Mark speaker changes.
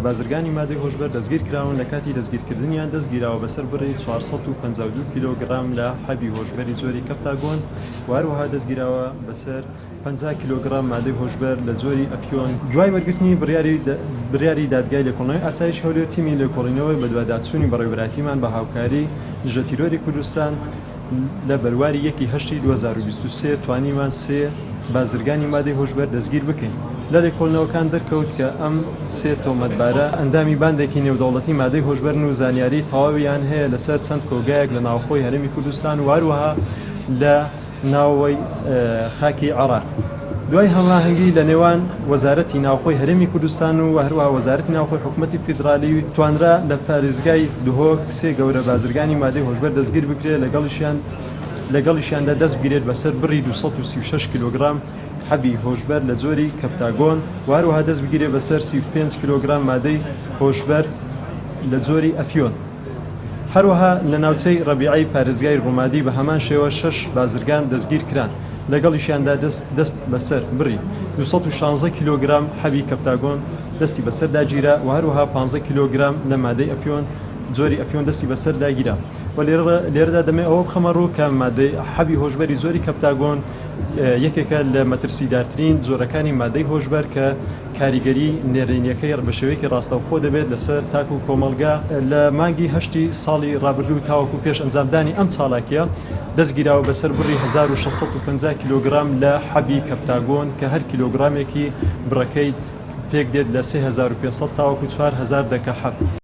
Speaker 1: بازرگانی مادەی هۆشبەر دەستگیر کراون لە کاتی دەستگیرکردنیان دەستگیراوە بەسەر بڕی 452 کیلۆگرام لە حەبی هۆشبەری جۆری کەپتاگۆن واروها دەستگیراوە بەسەر 50 کیلۆگرام مادەی هۆشبەر لە جۆری ئەفیۆن. دوای وەرگرتنی بڕیاری دادگای لێکۆڵینەوەی ئاسایش هەولێر تیمی لێکۆڵینەوەی بە دواداچوونی بەڕێوەبەراتیمان بە هاوکاری دژە تیرۆری کوردستان لە بەرواری 1/8/2023 توانیمان سێ بازرگانی مادەی هۆشبەر دەستگیر بکەین. لە لێکۆڵینەوەکان دەرکەوت کە ئەم سێ تۆمەتبارە ئەندامی باندێکی نێودەوڵەتی مادەی هۆشبەر و زانیاری تەواویان هەیە لەسەر چەند کۆگایەک لە ناوخۆی هەرێمی کوردستان و هەروەها لە ناوەوەی خاکی عێراق. دوای هەماهەنگی لە نێوان وەزارەتی ناوخۆی هەرێمی کوردستان و هەروەها وەزارەتی ناوخۆی حکوومەتی فیدرالی توانرا لە پارێزگای دهۆک سێ گەورە بازرگانی مادەی هۆشبەر دەستگیر بکرێت لەگەڵیشیاندا دەست بگرێت بەسەر بڕی 236 کیلۆگرام حەبی هۆشبەر لە جۆری کەپتاگۆن و هەروەها دەست بگیرێت بەسەر 35 کیلۆگرام مادەی هۆشبەر لە جۆری ئەفیۆن. هەروەها لە ناوچەی ڕەبیعەی پارێزگای ڕوومادی بە هەمان شێوە 6 بازرگان دەستگیر کران لەگەڵیشیاندا دەست بەسەر بڕی 216 کیلۆگرام حەبی کەپتاگۆن دەستی بەسەر داگیرا و هەروەها 15 کیلۆگرام لە مادەی ئەفیۆن جۆری ئەفیۆن دەستی بەسەر داگیرا. و لێرەدا دەمێ ئەوە بخەمە ڕوو کە مادەی حەبی هۆشبەری زۆری کەپتاگۆن یەکێکە لە مەترسیدارترین جۆرەکانی مادەی هۆشبەر کە کاریگەری نێرینیەکەی بە شێوەیەکی ڕاستەوخۆ دەبێت لەسەر تاکو و کۆمەلگا. لە مانگی هەشتی ساڵی ڕابردوو تاوەکو پێش ئەنجامدانی ئەم چالاکیە دەستگیراوە بەسەر بڕی 1650 کیلۆگرام لە حەبی کەپتاگۆن کە هەر کیلۆگرامێکی بڕەکەی پێک دێت لە 3500 تاوەکو 4000 دەکە حەب.